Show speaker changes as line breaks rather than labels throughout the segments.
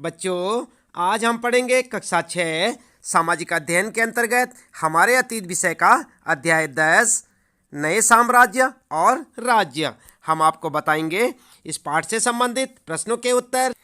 बच्चों, आज हम पढ़ेंगे कक्षा 6 सामाजिक अध्ययन के अंतर्गत हमारे अतीत विषय का अध्याय 10 नए साम्राज्य और राज्य। हम आपको बताएंगे इस पाठ से संबंधित प्रश्नों के उत्तर।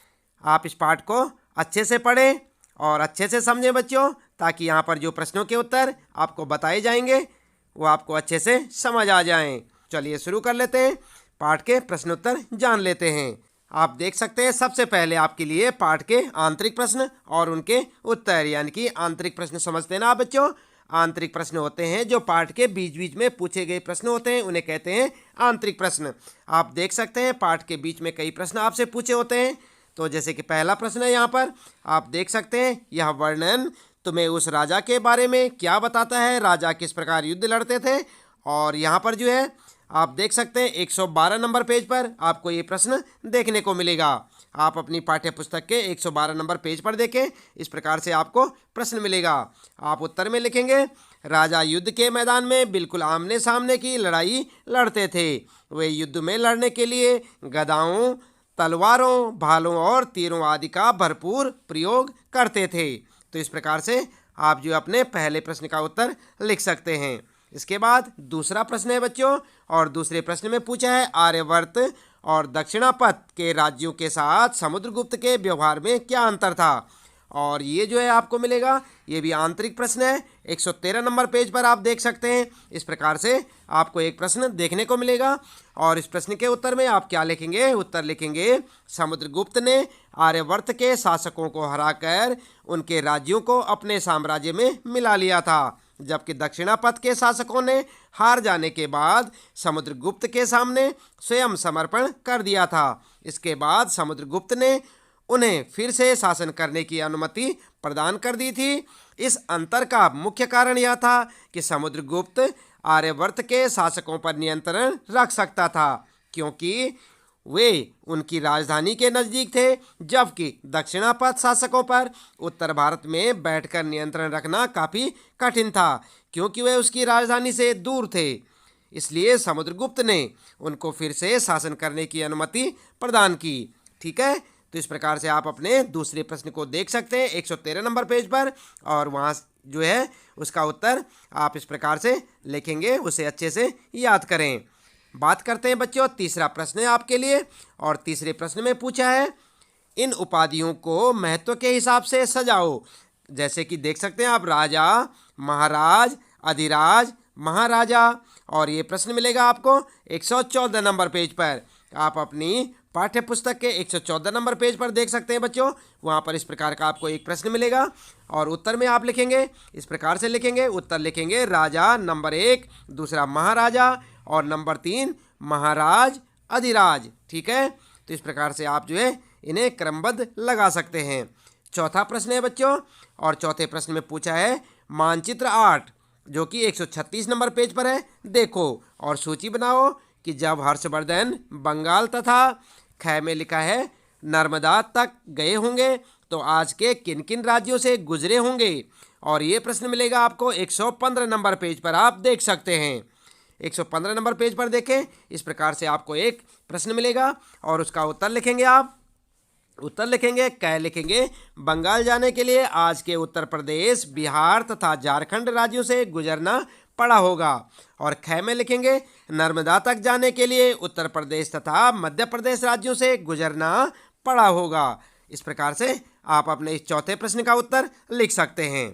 आप इस पाठ को अच्छे से पढ़ें और अच्छे से समझें बच्चों, ताकि यहाँ पर जो प्रश्नों के उत्तर आपको बताए जाएंगे वो आपको अच्छे से समझ आ जाएं। चलिए शुरू कर लेते हैं, पाठ के प्रश्नोत्तर जान लेते हैं। आप देख सकते हैं सबसे पहले आपके लिए पाठ के आंतरिक प्रश्न और उनके उत्तर, यानी कि आंतरिक प्रश्न समझते हैं ना बच्चों। आंतरिक प्रश्न होते हैं जो पाठ के बीच बीच में पूछे गए प्रश्न होते हैं, उन्हें कहते हैं आंतरिक प्रश्न। आप देख सकते हैं पाठ के बीच में कई प्रश्न आपसे पूछे होते हैं। तो जैसे कि पहला प्रश्न है, यहाँ पर आप देख सकते हैं, यह वर्णन तुम्हें उस राजा के बारे में क्या बताता है, राजा किस प्रकार युद्ध लड़ते थे। और यहाँ पर जो है आप देख सकते हैं 112 नंबर पेज पर आपको ये प्रश्न देखने को मिलेगा। आप अपनी पाठ्य पुस्तक के 112 नंबर पेज पर देखें, इस प्रकार से आपको प्रश्न मिलेगा। आप उत्तर में लिखेंगे, राजा युद्ध के मैदान में बिल्कुल आमने सामने की लड़ाई लड़ते थे। वे युद्ध में लड़ने के लिए गदाओं, तलवारों, भालों और तीरों आदि का भरपूर प्रयोग करते थे। तो इस प्रकार से आप जो अपने पहले प्रश्न का उत्तर लिख सकते हैं। इसके बाद दूसरा प्रश्न है बच्चों, और दूसरे प्रश्न में पूछा है आर्यवर्त और दक्षिणापथ के राज्यों के साथ समुद्रगुप्त के व्यवहार में क्या अंतर था। और ये जो है आपको मिलेगा, ये भी आंतरिक प्रश्न है। 113 नंबर पेज पर आप देख सकते हैं। इस प्रकार से आपको एक प्रश्न देखने को मिलेगा और इस प्रश्न के उत्तर में आप क्या लिखेंगे, उत्तर लिखेंगे, समुद्रगुप्त ने आर्यवर्त के शासकों को हराकर उनके राज्यों को अपने साम्राज्य में मिला लिया था, जबकि दक्षिणापथ के शासकों ने हार जाने के बाद समुद्रगुप्त के सामने स्वयं समर्पण कर दिया था। इसके बाद समुद्रगुप्त ने उन्हें फिर से शासन करने की अनुमति प्रदान कर दी थी। इस अंतर का मुख्य कारण यह था कि समुद्रगुप्त आर्यवर्त के शासकों पर नियंत्रण रख सकता था, क्योंकि वे उनकी राजधानी के नज़दीक थे, जबकि दक्षिणापथ शासकों पर उत्तर भारत में बैठकर नियंत्रण रखना काफ़ी कठिन था, क्योंकि वे उसकी राजधानी से दूर थे। इसलिए समुद्रगुप्त ने उनको फिर से शासन करने की अनुमति प्रदान की। ठीक है, तो इस प्रकार से आप अपने दूसरे प्रश्न को देख सकते हैं 113 नंबर पेज पर, और वहाँ जो है उसका उत्तर आप इस प्रकार से लिखेंगे, उसे अच्छे से याद करें। बात करते हैं बच्चों, तीसरा प्रश्न है आपके लिए, और तीसरे प्रश्न में पूछा है, इन उपाधियों को महत्व के हिसाब से सजाओ। जैसे कि देख सकते हैं आप, राजा, महाराज, अधिराज, महाराजा। और ये प्रश्न मिलेगा आपको 114 नंबर पेज पर। आप अपनी पाठ्य पुस्तक के 114 नंबर पेज पर देख सकते हैं बच्चों। वहाँ पर इस प्रकार का आपको एक प्रश्न मिलेगा और उत्तर में आप लिखेंगे, इस प्रकार से लिखेंगे, उत्तर लिखेंगे, राजा नंबर 1, दूसरा महाराजा और नंबर 3 महाराज, अधिराज। ठीक है, तो इस प्रकार से आप जो है इन्हें क्रमबद्ध लगा सकते हैं। चौथा प्रश्न है बच्चों, और चौथे प्रश्न में पूछा है मानचित्र 8, जो कि 136 नंबर पेज पर है। देखो और सूची बनाओ कि जब हर्षवर्धन बंगाल तथा ख में लिखा है नर्मदा तक गए होंगे तो आज के किन किन राज्यों से गुजरे होंगे। और ये प्रश्न मिलेगा आपको 115 नंबर पेज पर, आप देख सकते हैं। 115 नंबर पेज पर देखें, इस प्रकार से आपको एक प्रश्न मिलेगा और उसका उत्तर लिखेंगे आप। उत्तर लिखेंगे, कै लिखेंगे, बंगाल जाने के लिए आज के उत्तर प्रदेश, बिहार तथा झारखंड राज्यों से गुजरना पड़ा होगा। और ख में लिखेंगे, नर्मदा तक जाने के लिए उत्तर प्रदेश तथा मध्य प्रदेश राज्यों से गुजरना पड़ा होगा। इस प्रकार से आप अपने इस चौथे प्रश्न का उत्तर लिख सकते हैं।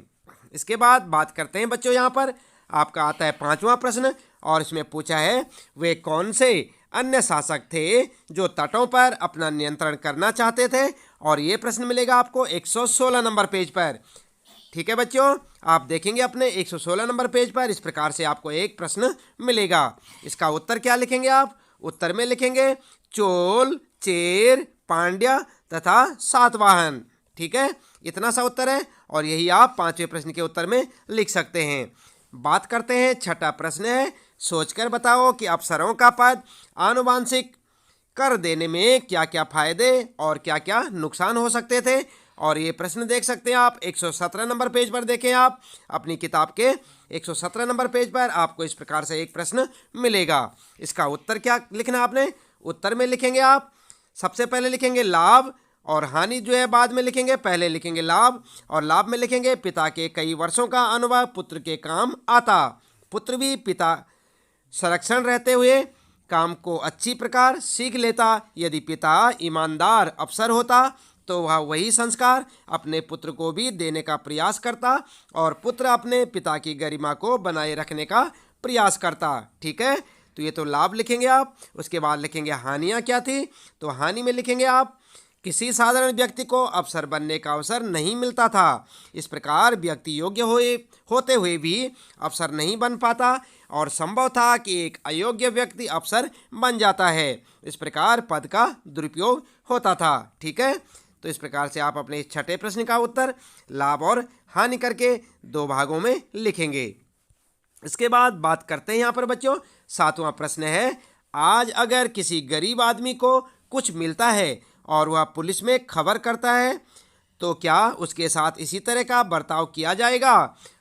इसके बाद बात करते हैं बच्चों, यहाँ पर आपका आता है पांचवा प्रश्न, और इसमें पूछा है वे कौन से अन्य शासक थे जो तटों पर अपना नियंत्रण करना चाहते थे। और ये प्रश्न मिलेगा आपको 116 नंबर पेज पर। ठीक है बच्चों, आप देखेंगे अपने 116 नंबर पेज पर, इस प्रकार से आपको एक प्रश्न मिलेगा। इसका उत्तर क्या लिखेंगे आप, उत्तर में लिखेंगे चोल, चेर, पांड्या तथा सातवाहन। ठीक है, इतना सा उत्तर है और यही आप पांचवें प्रश्न के उत्तर में लिख सकते हैं। बात करते हैं, छठा प्रश्न है, सोचकर बताओ कि अफसरों का पद आनुवांशिक कर देने में क्या क्या फायदे और क्या क्या नुकसान हो सकते थे। और ये प्रश्न देख सकते हैं आप 117 नंबर पेज पर। देखें आप अपनी किताब के 117 नंबर पेज पर आपको इस प्रकार से एक प्रश्न मिलेगा। इसका उत्तर क्या लिखना आपने, उत्तर में लिखेंगे आप, सबसे पहले लिखेंगे लाभ और हानि जो है बाद में लिखेंगे, पहले लिखेंगे लाभ, और लाभ में लिखेंगे पिता के कई वर्षों का अनुभव पुत्र के काम आता। पुत्र भी पिता संरक्षण रहते हुए काम को अच्छी प्रकार सीख लेता। यदि पिता ईमानदार अफसर होता तो वह वही संस्कार अपने पुत्र को भी देने का प्रयास करता और पुत्र अपने पिता की गरिमा को बनाए रखने का प्रयास करता। ठीक है, तो ये तो लाभ लिखेंगे आप। उसके बाद लिखेंगे हानियाँ क्या थी, तो हानि में लिखेंगे आप किसी साधारण व्यक्ति को अफसर बनने का अवसर नहीं मिलता था। इस प्रकार व्यक्ति योग्य होते हुए भी अफसर नहीं बन पाता और संभव था कि एक अयोग्य व्यक्ति अफसर बन जाता है। इस प्रकार पद का दुरुपयोग होता था। ठीक है, तो इस प्रकार से आप अपने छठे प्रश्न का उत्तर लाभ और हानि करके दो भागों में लिखेंगे। इसके बाद बात करते हैं यहाँ पर बच्चों, सातवां प्रश्न है, आज अगर किसी गरीब आदमी को कुछ मिलता है और वह पुलिस में खबर करता है तो क्या उसके साथ इसी तरह का बर्ताव किया जाएगा।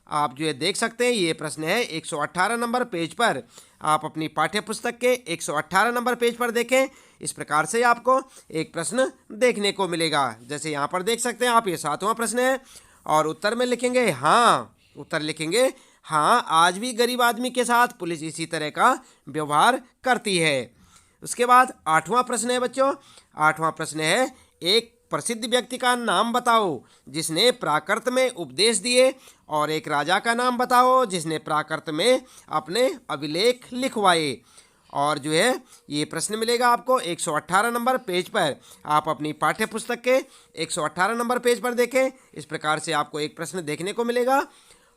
आप जो है देख सकते हैं, ये प्रश्न है 118 नंबर पेज पर। आप अपनी पाठ्य पुस्तक के 118 नंबर पेज पर देखें। इस प्रकार से आपको एक प्रश्न देखने को मिलेगा। जैसे यहाँ पर देख सकते हैं आप, ये सातवां प्रश्न है और उत्तर में लिखेंगे हाँ। उत्तर लिखेंगे हाँ, आज भी गरीब आदमी के साथ पुलिस इसी तरह का व्यवहार करती है। उसके बाद आठवां प्रश्न है बच्चों। आठवां प्रश्न है, एक प्रसिद्ध व्यक्ति का नाम बताओ जिसने प्राकृत में उपदेश दिए और एक राजा का नाम बताओ जिसने प्राकृत में अपने अभिलेख लिखवाए। और जो है ये प्रश्न मिलेगा आपको 118 नंबर पेज पर। आप अपनी पाठ्य पुस्तक के 118 नंबर पेज पर देखें। इस प्रकार से आपको एक प्रश्न देखने को मिलेगा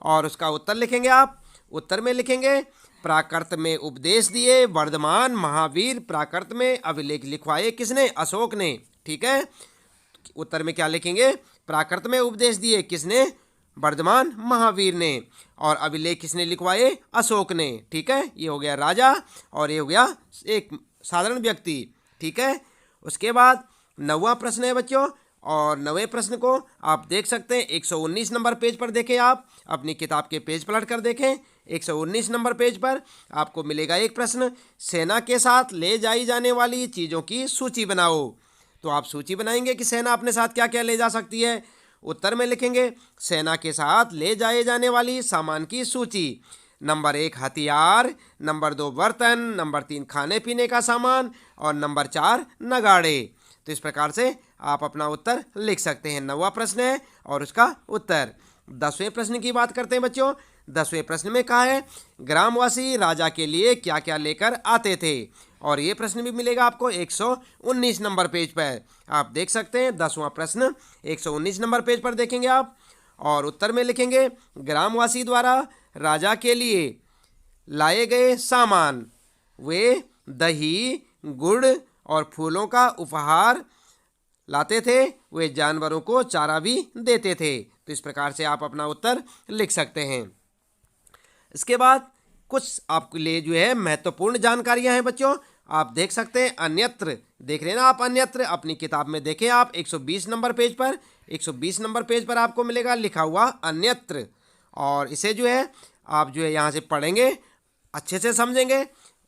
और उसका उत्तर लिखेंगे आप। उत्तर में लिखेंगे प्राकृत में उपदेश दिए वर्धमान महावीर, प्राकृत में अभिलेख लिखवाए किसने, अशोक ने। ठीक है, उत्तर में क्या लिखेंगे, प्राकृत में उपदेश दिए किसने, वर्धमान महावीर ने, और अभिलेख किसने लिखवाए, अशोक ने। ठीक है, ये हो गया राजा और ये हो गया एक साधारण व्यक्ति। ठीक है, उसके बाद नौवां प्रश्न है बच्चों, और नवे प्रश्न को आप देख सकते हैं 119 नंबर पेज पर देखें। आप अपनी किताब के पेज पलट कर देखें। 119 नंबर पेज पर आपको मिलेगा एक प्रश्न, सेना के साथ ले जाई जाने वाली चीज़ों की सूची बनाओ। तो आप सूची बनाएंगे कि सेना अपने साथ क्या क्या ले जा सकती है। उत्तर में लिखेंगे सेना के साथ ले जाए जाने वाली सामान की सूची। नंबर 1 हथियार, नंबर 2 बर्तन, नंबर 3 खाने पीने का सामान और नंबर 4 नगाड़े। तो इस प्रकार से आप अपना उत्तर लिख सकते हैं। नौवां प्रश्न है और उसका उत्तर। 10वें प्रश्न की बात करते हैं बच्चों। 10वें प्रश्न में कहा है ग्रामवासी राजा के लिए क्या क्या लेकर आते थे, और ये प्रश्न भी मिलेगा आपको 119 नंबर पेज पर। आप देख सकते हैं 10वां प्रश्न 119 नंबर पेज पर देखेंगे आप, और उत्तर में लिखेंगे ग्रामवासी द्वारा राजा के लिए लाए गए सामान, वे दही, गुड़ और फूलों का उपहार लाते थे, वे जानवरों को चारा भी देते थे। तो इस प्रकार से आप अपना उत्तर लिख सकते हैं। इसके बाद कुछ आपके लिए जो है महत्वपूर्ण जानकारियां हैं बच्चों। आप देख सकते हैं अन्यत्र, देख रहे हैं ना आप, अन्यत्र अपनी किताब में देखें आप 120 नंबर पेज पर। 120 नंबर पेज पर आपको मिलेगा लिखा हुआ अन्यत्र, और इसे जो है आप जो है यहाँ से पढ़ेंगे, अच्छे से समझेंगे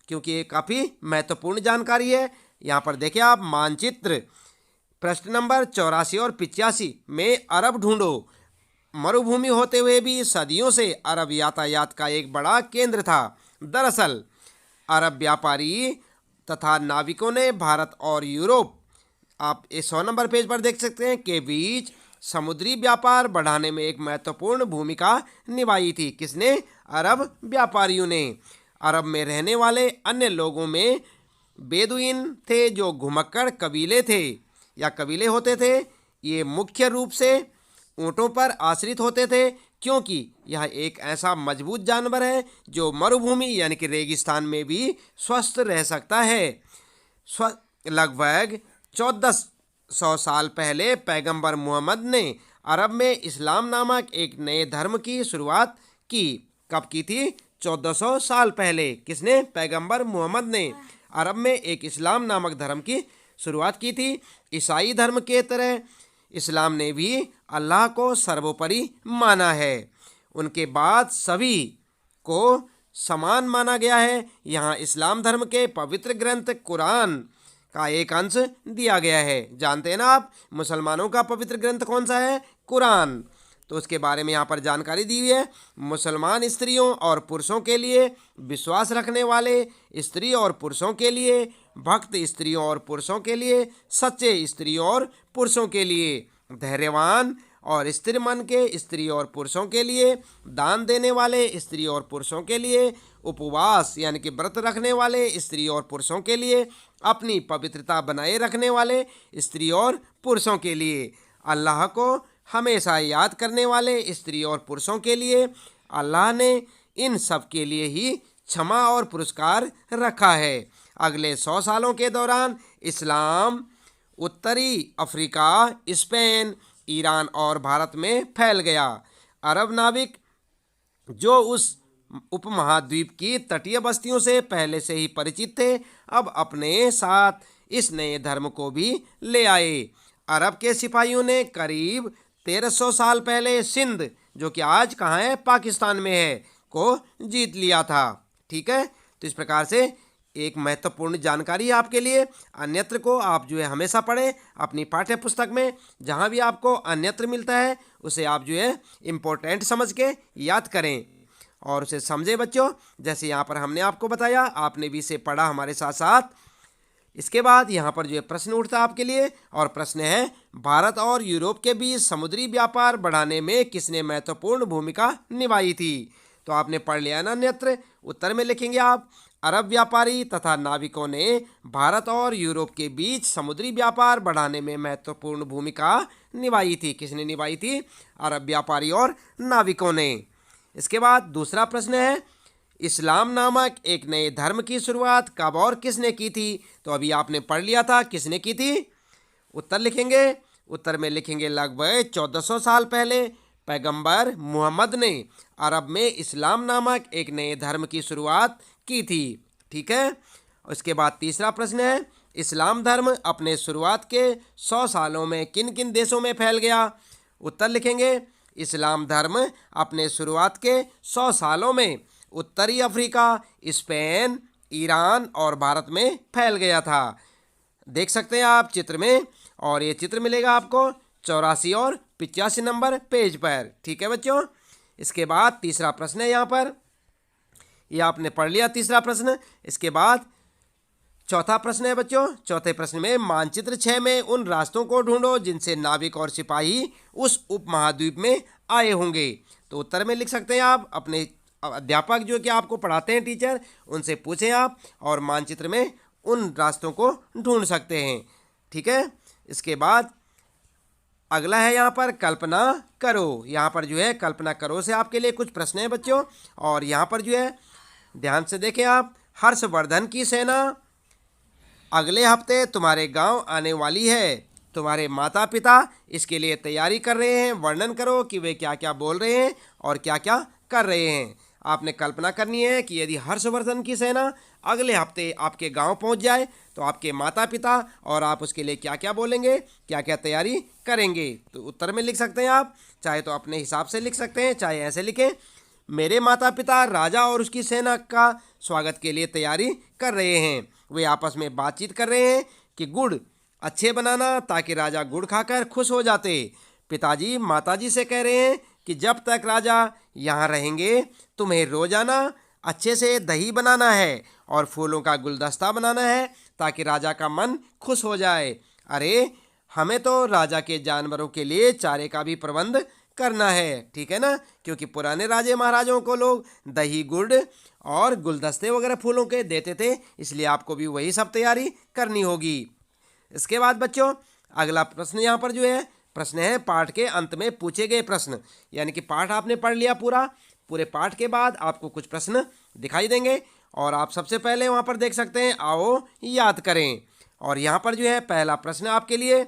क्योंकि ये काफ़ी महत्वपूर्ण जानकारी है। यहाँ पर देखिए आप मानचित्र पृष्ठ नंबर 84 और 85 में अरब ढूंढो। मरुभूमि होते हुए भी सदियों से अरब यातायात का एक बड़ा केंद्र था। दरअसल अरब व्यापारी तथा नाविकों ने भारत और यूरोप, आप 100 नंबर पेज पर देख सकते हैं, के बीच समुद्री व्यापार बढ़ाने में एक महत्वपूर्ण भूमिका निभाई थी। किसने, अरब व्यापारियों ने। अरब में रहने वाले अन्य लोगों में बेदुइन थे जो घुमक्कड़ कबीले थे या कबीले होते थे। ये मुख्य रूप से ऊँटों पर आश्रित होते थे क्योंकि यह एक ऐसा मजबूत जानवर है जो मरुभूमि यानी कि रेगिस्तान में भी स्वस्थ रह सकता है। लगभग 1400 साल पहले पैगंबर मोहम्मद ने अरब में इस्लाम नामक एक नए धर्म की शुरुआत की। कब की थी, 1400 साल पहले। किसने, पैगंबर मोहम्मद ने अरब में एक इस्लाम नामक धर्म की शुरुआत की थी। ईसाई धर्म के तरह इस्लाम ने भी अल्लाह को सर्वोपरि माना है। उनके बाद सभी को समान माना गया है। यहाँ इस्लाम धर्म के पवित्र ग्रंथ कुरान का एक अंश दिया गया है। जानते हैं ना आप, मुसलमानों का पवित्र ग्रंथ कौन सा है? कुरान। तो उसके बारे में यहाँ पर जानकारी दी हुई है। मुसलमान स्त्रियों और पुरुषों के लिए, विश्वास रखने वाले स्त्री और पुरुषों के लिए, भक्त स्त्रियों और पुरुषों के लिए, सच्चे स्त्रियों और पुरुषों के लिए, धैर्यवान और स्थिर मन के स्त्री और पुरुषों के लिए, दान देने वाले स्त्री और पुरुषों के लिए, उपवास यानी कि व्रत रखने वाले स्त्री और पुरुषों के लिए, अपनी पवित्रता बनाए रखने वाले स्त्री और पुरुषों के लिए, अल्लाह को हमेशा याद करने वाले स्त्री और पुरुषों के लिए। अल्लाह ने इन सब के लिए ही क्षमा और पुरस्कार रखा है। अगले 100 सालों के दौरान इस्लाम उत्तरी अफ्रीका, स्पेन, ईरान और भारत में फैल गया। अरब नाविक जो उस उपमहाद्वीप की तटीय बस्तियों से पहले से ही परिचित थे, अब अपने साथ इस नए धर्म को भी ले आए। अरब के सिपाहियों ने करीब 1300 साल पहले सिंध, जो कि आज कहाँ है? पाकिस्तान में है, को जीत लिया था। ठीक है, तो इस प्रकार से एक महत्वपूर्ण जानकारी है आपके लिए। अन्यत्र को आप जो है हमेशा पढ़ें अपनी पाठ्य पुस्तक में। जहाँ भी आपको अन्यत्र मिलता है उसे आप जो है इम्पोर्टेंट समझ के याद करें और उसे समझे बच्चों। जैसे यहाँ पर हमने आपको बताया, आपने भी इसे पढ़ा हमारे साथ साथ। इसके बाद यहाँ पर जो है प्रश्न उठता है आपके लिए, और प्रश्न है, भारत और यूरोप के बीच समुद्री व्यापार बढ़ाने में किसने महत्वपूर्ण भूमिका निभाई थी? तो आपने पढ़ लिया ना अन्यत्र। उत्तर में लिखेंगे आप, अरब व्यापारी तथा नाविकों ने भारत और यूरोप के बीच समुद्री व्यापार बढ़ाने में महत्वपूर्ण भूमिका निभाई थी। किसने निभाई थी? अरब व्यापारी और नाविकों ने। इसके बाद दूसरा प्रश्न है, इस्लाम नामक एक नए धर्म की शुरुआत कब और किसने की थी? तो अभी आपने पढ़ लिया था, किसने की थी? उत्तर लिखेंगे, उत्तर में लिखेंगे लगभग 1400 साल पहले पैगंबर मुहम्मद ने अरब में इस्लाम नामक एक नए धर्म की शुरुआत की थी। ठीक है, उसके बाद तीसरा प्रश्न है, इस्लाम धर्म अपने शुरुआत के 100 सालों में किन किन देशों में फैल गया? उत्तर लिखेंगे, इस्लाम धर्म अपने शुरुआत के 100 सालों में उत्तरी अफ्रीका, स्पेन, ईरान और भारत में फैल गया था। देख सकते हैं आप चित्र में, और ये चित्र मिलेगा आपको 84 और 85 नंबर पेज पर। ठीक है बच्चों, इसके बाद तीसरा प्रश्न है यहाँ पर, ये आपने पढ़ लिया तीसरा प्रश्न। इसके बाद चौथा प्रश्न है बच्चों, चौथे प्रश्न में मानचित्र 6 में उन रास्तों को ढूंढो जिनसे नाविक और सिपाही उस उपमहाद्वीप में आए होंगे। तो उत्तर में लिख सकते हैं आप, अपने अध्यापक जो कि आपको पढ़ाते हैं टीचर, उनसे पूछें आप, और मानचित्र में उन रास्तों को ढूंढ सकते हैं। ठीक है, इसके बाद अगला है यहाँ पर कल्पना करो। यहाँ पर जो है कल्पना करो से आपके लिए कुछ प्रश्न हैं बच्चों, और यहाँ पर जो है ध्यान से देखें आप। हर्षवर्धन की सेना अगले हफ्ते तुम्हारे गांव आने वाली है। तुम्हारे माता पिता इसके लिए तैयारी कर रहे हैं। वर्णन करो कि वे क्या क्या बोल रहे हैं और क्या क्या कर रहे हैं। आपने कल्पना करनी है कि यदि हर्षवर्धन की सेना अगले हफ्ते आपके गांव पहुंच जाए तो आपके माता पिता और आप उसके लिए क्या क्या बोलेंगे, क्या क्या तैयारी करेंगे। तो उत्तर में लिख सकते हैं आप, चाहे तो अपने हिसाब से लिख सकते हैं, चाहे ऐसे लिखें, मेरे माता पिता राजा और उसकी सेना का स्वागत के लिए तैयारी कर रहे हैं। वे आपस में बातचीत कर रहे हैं कि गुड़ अच्छे बनाना ताकि राजा गुड़ खाकर खुश हो जाते। पिताजी माताजी से कह रहे हैं कि जब तक राजा यहाँ रहेंगे तुम्हें रोजाना अच्छे से दही बनाना है और फूलों का गुलदस्ता बनाना है ताकि राजा का मन खुश हो जाए। अरे हमें तो राजा के जानवरों के लिए चारे का भी प्रबंध करना है, ठीक है ना, क्योंकि पुराने राजे महाराजों को लोग दही गुड़ और गुलदस्ते वगैरह फूलों के देते थे, इसलिए आपको भी वही सब तैयारी करनी होगी। इसके बाद बच्चों अगला प्रश्न यहाँ पर जो है प्रश्न है पाठ के अंत में पूछे गए प्रश्न, यानी कि पाठ आपने पढ़ लिया पूरे पाठ के बाद आपको कुछ प्रश्न दिखाई देंगे और आप सबसे पहले वहाँ पर देख सकते हैं आओ याद करें। और यहाँ पर जो है पहला प्रश्न आपके लिए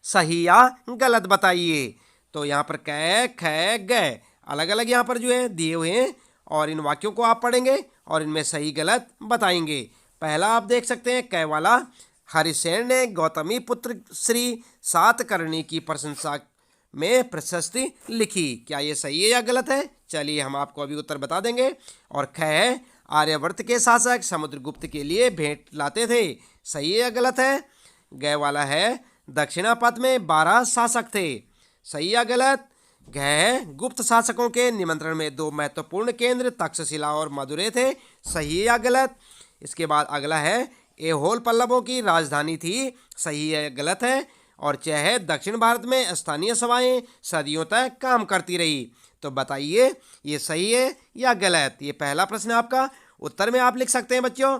सही या गलत बताइए। तो यहाँ पर कै ख ग अलग अलग यहाँ पर जो है दिए हुए हैं और इन वाक्यों को आप पढ़ेंगे और इनमें सही गलत बताएंगे। पहला आप देख सकते हैं कै वाला, हरिसेन ने गौतमी पुत्र श्री सातकर्णी की प्रशंसा में प्रशस्ति लिखी। क्या ये सही है या गलत है? चलिए हम आपको अभी उत्तर बता देंगे। और ख है आर्यवर्त के शासक समुद्रगुप्त के लिए भेंट लाते थे। सही है या गलत है? गय वाला है दक्षिणापथ में 12 शासक थे। सही या गलत? घ है गुप्त शासकों के निमंत्रण में 2 महत्वपूर्ण केंद्र तक्षशिला और मदुरै थे। सही है या गलत? इसके बाद अगला है ऐहोल पल्लवों की राजधानी थी। सही है या गलत है? और च है दक्षिण भारत में स्थानीय सभाएं सदियों तक काम करती रही। तो बताइए ये सही है या गलत? ये पहला प्रश्न है आपका। उत्तर में आप लिख सकते हैं बच्चों।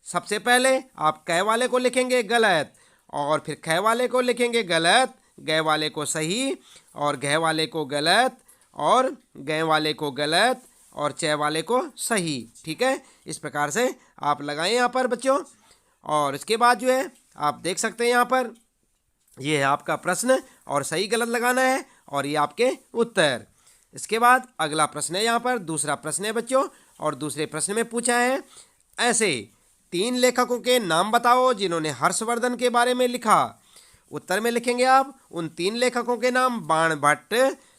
सबसे पहले आप क वाले को लिखेंगे गलत, और फिर ख वाले को लिखेंगे गलत, ग वाले को सही, और घ वाले को गलत, और ग वाले को गलत, और च वाले को सही। ठीक है, इस प्रकार से आप लगाएं यहाँ पर बच्चों। और इसके बाद जो है आप देख सकते हैं यहाँ पर ये है आपका प्रश्न, और सही गलत लगाना है, और ये आपके उत्तर। इसके बाद अगला प्रश्न है यहाँ पर, दूसरा प्रश्न है बच्चों, और दूसरे प्रश्न में पूछा है ऐसे 3 लेखकों के नाम बताओ जिन्होंने हर्षवर्धन के बारे में लिखा। उत्तर में लिखेंगे आप उन 3 लेखकों के नाम बाण भट्ट,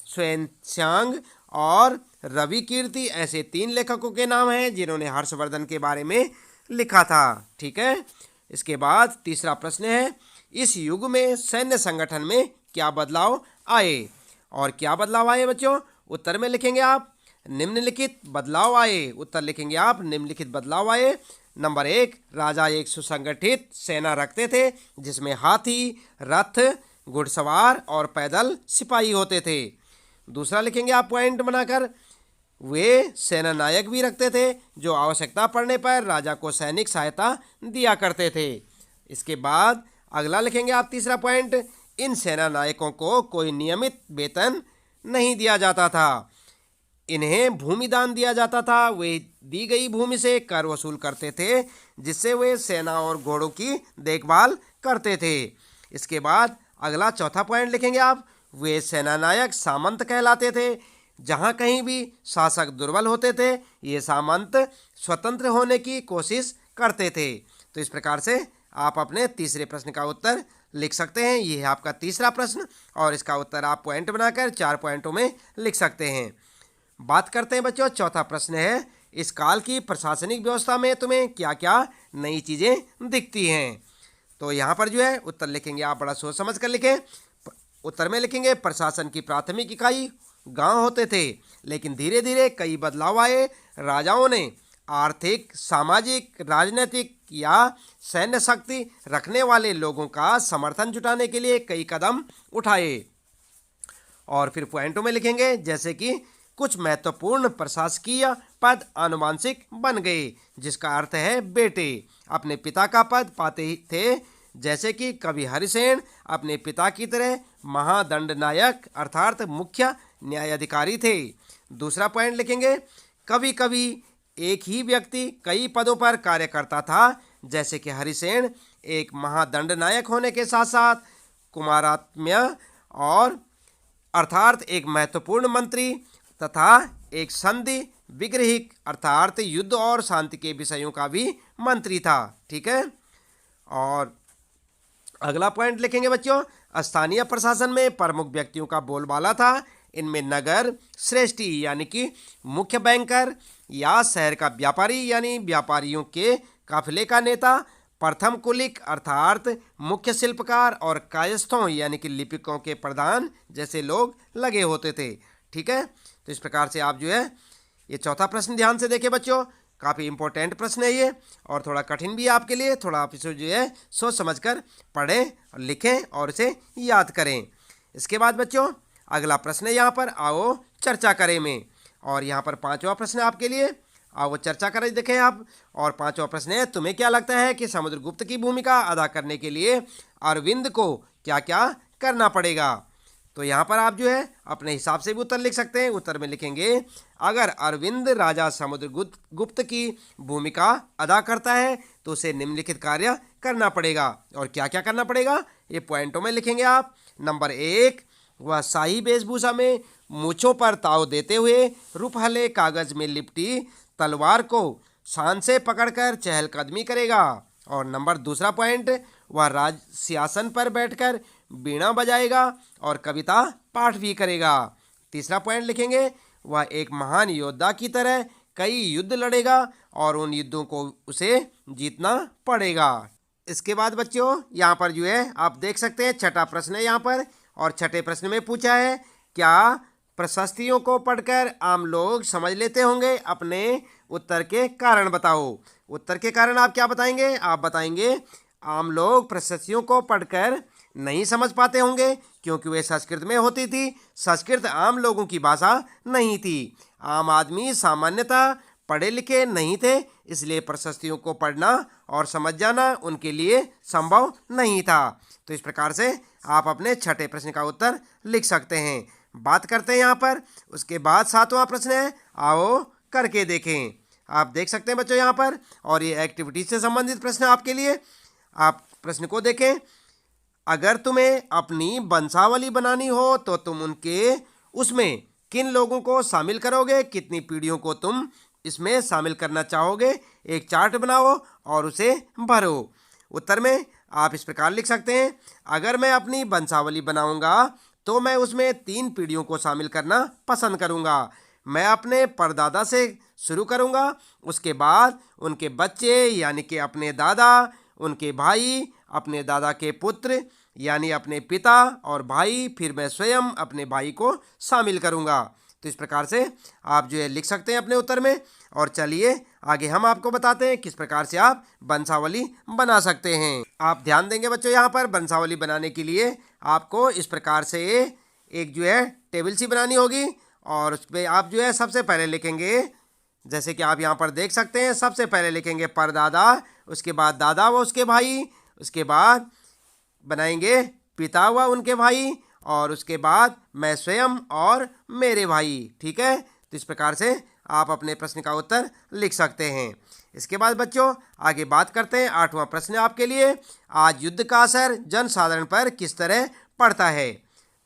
xuanzang और रवि कीर्ति। ऐसे 3 लेखकों के नाम हैं जिन्होंने हर्षवर्धन के बारे में लिखा था। ठीक है, इसके बाद तीसरा प्रश्न है इस युग में सैन्य संगठन में क्या बदलाव आए। और क्या बदलाव आए बच्चों? उत्तर में लिखेंगे आप निम्नलिखित बदलाव आए। उत्तर लिखेंगे आप निम्नलिखित बदलाव आए। नंबर 1, राजा एक सुसंगठित सेना रखते थे जिसमें हाथी, रथ, घुड़सवार और पैदल सिपाही होते थे। दूसरा लिखेंगे आप पॉइंट बनाकर वे सेना नायक भी रखते थे जो आवश्यकता पड़ने पर राजा को सैनिक सहायता दिया करते थे। इसके बाद अगला लिखेंगे आप तीसरा पॉइंट, इन सेना नायकों को कोई नियमित वेतन नहीं दिया जाता था, इन्हें भूमि दान दिया जाता था। वे दी गई भूमि से कर वसूल करते थे जिससे वे सेना और घोड़ों की देखभाल करते थे। इसके बाद अगला चौथा पॉइंट लिखेंगे आप, वे सेना नायक सामंत कहलाते थे। जहाँ कहीं भी शासक दुर्बल होते थे ये सामंत स्वतंत्र होने की कोशिश करते थे। तो इस प्रकार से आप अपने तीसरे प्रश्न का उत्तर लिख सकते हैं। ये है आपका तीसरा प्रश्न, और इसका उत्तर आप पॉइंट बनाकर 4 पॉइंटों में लिख सकते हैं। बात करते हैं बच्चों, चौथा प्रश्न है इस काल की प्रशासनिक व्यवस्था में तुम्हें क्या क्या नई चीज़ें दिखती हैं। तो यहाँ पर जो है उत्तर लिखेंगे आप बड़ा सोच समझ कर लिखें। उत्तर में लिखेंगे प्रशासन की प्राथमिक इकाई गांव होते थे, लेकिन धीरे धीरे कई बदलाव आए। राजाओं ने आर्थिक, सामाजिक, राजनीतिक या सैन्य शक्ति रखने वाले लोगों का समर्थन जुटाने के लिए कई कदम उठाए। और फिर पॉइंटों में लिखेंगे जैसे कि कुछ महत्वपूर्ण प्रशासकीय पद आनुवांशिक बन गए, जिसका अर्थ है बेटे अपने पिता का पद पाते थे, जैसे कि कवि हरिसेन अपने पिता की तरह महादंड नायक अर्थात मुख्य न्यायाधिकारी थे। दूसरा पॉइंट लिखेंगे कभी कभी एक ही व्यक्ति कई पदों पर कार्य करता था, जैसे कि हरिसेन एक महादंड नायक होने के साथ साथ कुमारात्म्य और अर्थात एक महत्वपूर्ण मंत्री तथा एक संधि विग्रहिक अर्थात युद्ध और शांति के विषयों का भी मंत्री था। ठीक है, और अगला पॉइंट लिखेंगे बच्चों, स्थानीय प्रशासन में प्रमुख व्यक्तियों का बोलबाला था। इनमें नगर श्रेष्ठी यानी कि मुख्य बैंकर या शहर का व्यापारी यानी व्यापारियों के काफिले का नेता, प्रथम कुलिक अर्थात मुख्य शिल्पकार और कायस्थों यानी कि लिपिकों के प्रधान जैसे लोग लगे होते थे। ठीक है, तो इस प्रकार से आप जो है ये चौथा प्रश्न ध्यान से देखें बच्चों, काफ़ी इंपॉर्टेंट प्रश्न है ये, और थोड़ा कठिन भी है आपके लिए। थोड़ा आप इसे जो है सोच समझकर पढ़ें और लिखें और इसे याद करें। इसके बाद बच्चों अगला प्रश्न है यहाँ पर आओ चर्चा करें में, और यहाँ पर 5वां प्रश्न आपके लिए, आओ चर्चा करें देखें आप। और 5वां प्रश्न है तुम्हें क्या लगता है कि समुद्रगुप्त की भूमिका अदा करने के लिए अरविंद को क्या क्या करना पड़ेगा। तो यहाँ पर आप जो है अपने हिसाब से भी उत्तर लिख सकते हैं। उत्तर में लिखेंगे अगर अरविंद राजा समुद्रगुप्त की भूमिका अदा करता है तो उसे निम्नलिखित कार्य करना पड़ेगा। और क्या क्या करना पड़ेगा ये पॉइंटों में लिखेंगे आप। नंबर 1, वह शाही वेशभूषा में मूंछों पर ताव देते हुए रुपहले कागज में लिपटी तलवार को शान से पकड़कर चहलकदमी करेगा। और नंबर 2 पॉइंट, वह राज सिंहासन पर बैठकर बीणा बजाएगा और कविता पाठ भी करेगा। 3 पॉइंट लिखेंगे वह एक महान योद्धा की तरह कई युद्ध लड़ेगा और उन युद्धों को उसे जीतना पड़ेगा। इसके बाद बच्चों यहाँ पर जो है आप देख सकते हैं छठा प्रश्न है यहाँ पर, और छठे प्रश्न में पूछा है क्या प्रशस्तियों को पढ़कर आम लोग समझ लेते होंगे, अपने उत्तर के कारण बताओ। उत्तर के कारण आप क्या बताएंगे, आप बताएंगे आम लोग प्रशस्तियों को पढ़कर नहीं समझ पाते होंगे क्योंकि वे संस्कृत में होती थी। संस्कृत आम लोगों की भाषा नहीं थी। आम आदमी सामान्यतः पढ़े लिखे नहीं थे, इसलिए प्रशस्तियों को पढ़ना और समझ जाना उनके लिए संभव नहीं था। तो इस प्रकार से आप अपने छठे प्रश्न का उत्तर लिख सकते हैं। बात करते हैं यहाँ पर, उसके बाद सातवां प्रश्न है, आओ करके देखें। आप देख सकते हैं बच्चों यहाँ पर, और ये एक्टिविटी से संबंधित प्रश्न आपके लिए। आप प्रश्न को देखें। अगर तुम्हें अपनी वंशावली बनानी हो तो तुम उसमें किन लोगों को शामिल करोगे, कितनी पीढ़ियों को तुम इसमें शामिल करना चाहोगे। एक चार्ट बनाओ और उसे भरो। उत्तर में आप इस प्रकार लिख सकते हैं, अगर मैं अपनी वंशावली बनाऊंगा तो मैं उसमें 3 पीढ़ियों को शामिल करना पसंद करूंगा। मैं अपने परदादा से शुरू करूंगा, उसके बाद उनके बच्चे यानी कि अपने दादा, उनके भाई, अपने दादा के पुत्र यानी अपने पिता और भाई, फिर मैं स्वयं अपने भाई को शामिल करूंगा। तो इस प्रकार से आप जो है लिख सकते हैं अपने उत्तर में। और चलिए आगे हम आपको बताते हैं किस प्रकार से आप वंशावली बना सकते हैं। आप ध्यान देंगे बच्चों, यहाँ पर वंशावली बनाने के लिए आपको इस प्रकार से एक जो है टेबल सी बनानी होगी, और उस पर आप जो है सबसे पहले लिखेंगे, जैसे कि आप यहाँ पर देख सकते हैं, सबसे पहले लिखेंगे परदादा, उसके बाद दादा व उसके भाई, उसके बाद बनाएंगे पिता व उनके भाई, और उसके बाद मैं स्वयं और मेरे भाई। ठीक है, तो इस प्रकार से आप अपने प्रश्न का उत्तर लिख सकते हैं। इसके बाद बच्चों आगे बात करते हैं। 8वां प्रश्न आपके लिए, आज युद्ध का असर जन साधारण पर किस तरह पड़ता है।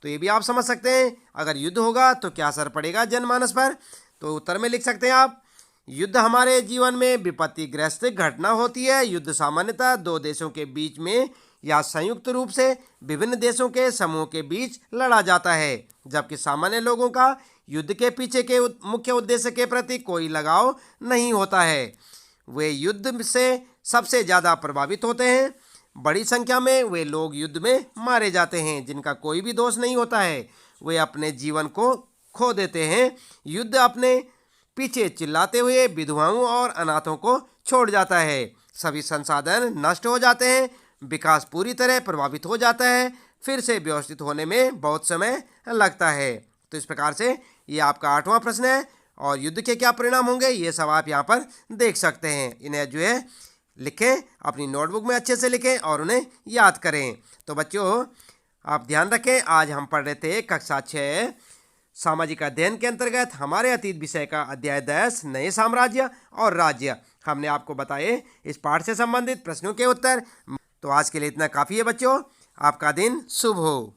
तो ये भी आप समझ सकते हैं, अगर युद्ध होगा तो क्या असर पड़ेगा जनमानस पर। तो उत्तर में लिख सकते हैं आप, युद्ध हमारे जीवन में विपत्तिग्रस्त घटना होती है। युद्ध सामान्यतः 2 देशों के बीच में या संयुक्त रूप से विभिन्न देशों के समूह के बीच लड़ा जाता है, जबकि सामान्य लोगों का युद्ध के पीछे के मुख्य उद्देश्य के प्रति कोई लगाव नहीं होता है। वे युद्ध से सबसे ज़्यादा प्रभावित होते हैं। बड़ी संख्या में वे लोग युद्ध में मारे जाते हैं जिनका कोई भी दोष नहीं होता है। वे अपने जीवन को खो देते हैं। युद्ध अपने पीछे चिल्लाते हुए विधवाओं और अनाथों को छोड़ जाता है। सभी संसाधन नष्ट हो जाते हैं। विकास पूरी तरह प्रभावित हो जाता है। फिर से व्यवस्थित होने में बहुत समय लगता है। तो इस प्रकार से ये आपका 8वां प्रश्न है, और युद्ध के क्या परिणाम होंगे ये सब आप यहाँ पर देख सकते हैं। इन्हें जो है लिखें, अपनी नोटबुक में अच्छे से लिखें और उन्हें याद करें। तो बच्चों आप ध्यान रखें, आज हम पढ़ रहे थे कक्षा 6 सामाजिक अध्ययन के अंतर्गत हमारे अतीत विषय का अध्याय 10 नए साम्राज्य और राज्य। हमने आपको बताए इस पाठ से संबंधित प्रश्नों के उत्तर। तो आज के लिए इतना काफ़ी है बच्चों। आपका दिन शुभ हो।